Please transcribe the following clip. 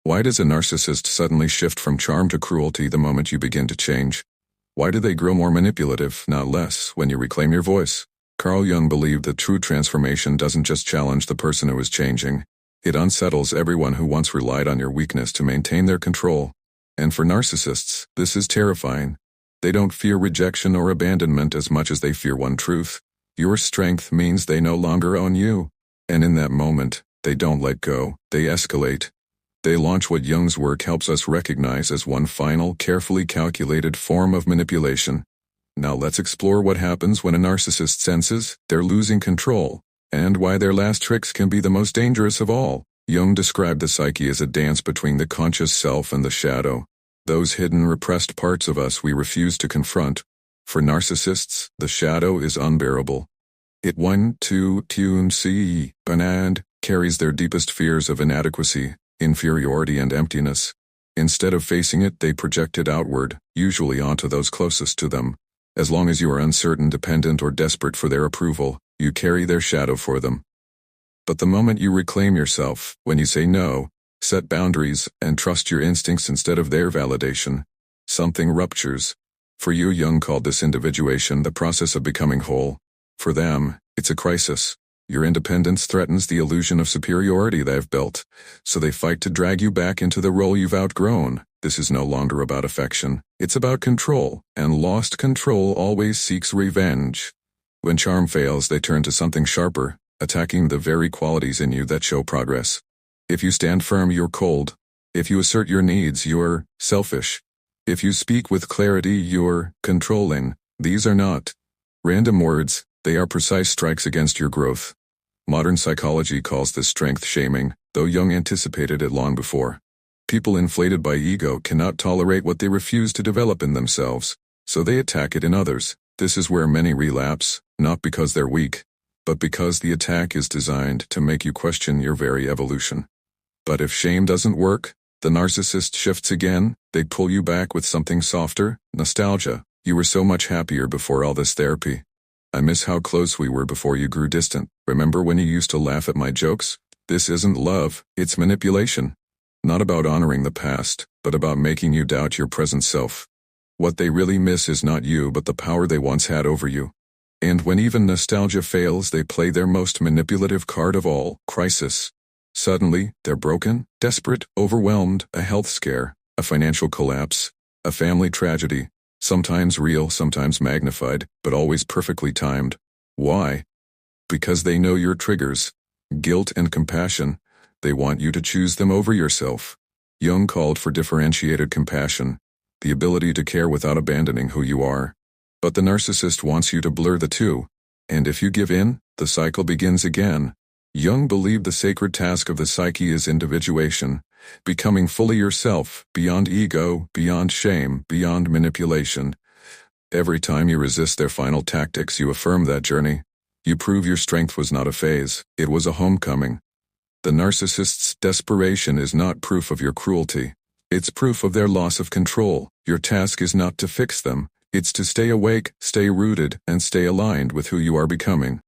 Why does a narcissist suddenly shift from charm to cruelty the moment you begin to change? Why do they grow more manipulative, not less, when you reclaim your voice? Carl Jung believed that true transformation doesn't just challenge the person who is changing. It unsettles everyone who once relied on your weakness to maintain their control. And for narcissists, this is terrifying. They don't fear rejection or abandonment as much as they fear one truth. Your strength means they no longer own you. And in that moment, they don't let go, they escalate. They launch what Jung's work helps us recognize as one final, carefully calculated form of manipulation. Now let's explore what happens when a narcissist senses they're losing control, and why their last tricks can be the most dangerous of all. Jung described the psyche as a dance between the conscious self and the shadow, those hidden, repressed parts of us we refuse to confront. For narcissists, the shadow is unbearable. It carries their deepest fears of inadequacy, inferiority, and emptiness. Instead of facing it, they project it outward, usually onto those closest to them. As long as you are uncertain, dependent, or desperate for their approval, you carry their shadow for them. But the moment you reclaim yourself, when you say no, set boundaries, and trust your instincts instead of their validation, something ruptures. For you, Jung called this individuation, the process of becoming whole. For them, it's a crisis. Your independence threatens the illusion of superiority they've built, so they fight to drag you back into the role you've outgrown. This is no longer about affection, it's about control, and lost control always seeks revenge. When charm fails, they turn to something sharper, attacking the very qualities in you that show progress. If you stand firm, you're cold. If you assert your needs, you're selfish. If you speak with clarity, you're controlling. These are not random words, they are precise strikes against your growth. Modern psychology calls this strength shaming, though Jung anticipated it long before. People inflated by ego cannot tolerate what they refuse to develop in themselves, so they attack it in others. This is where many relapse, not because they're weak, but because the attack is designed to make you question your very evolution. But if shame doesn't work, the narcissist shifts again. They pull you back with something softer, nostalgia. You were so much happier before all this therapy. I miss how close we were before you grew distant. Remember when you used to laugh at my jokes? This isn't love, it's manipulation. Not about honoring the past, but about making you doubt your present self. What they really miss is not you, but the power they once had over you. And when even nostalgia fails, they play their most manipulative card of all, crisis. Suddenly, they're broken, desperate, overwhelmed, a health scare, a financial collapse, a family tragedy. Sometimes real, sometimes magnified, but always perfectly timed. Why? Because they know your triggers. Guilt and compassion. They want you to choose them over yourself. Jung called for differentiated compassion, the ability to care without abandoning who you are. But the narcissist wants you to blur the two. And if you give in, the cycle begins again. Jung believed the sacred task of the psyche is individuation. Becoming fully yourself, beyond ego, beyond shame, beyond manipulation. Every time you resist their final tactics, you affirm that journey. You prove your strength was not a phase, it was a homecoming. The narcissist's desperation is not proof of your cruelty. It's proof of their loss of control. Your task is not to fix them, it's to stay awake, stay rooted, and stay aligned with who you are becoming.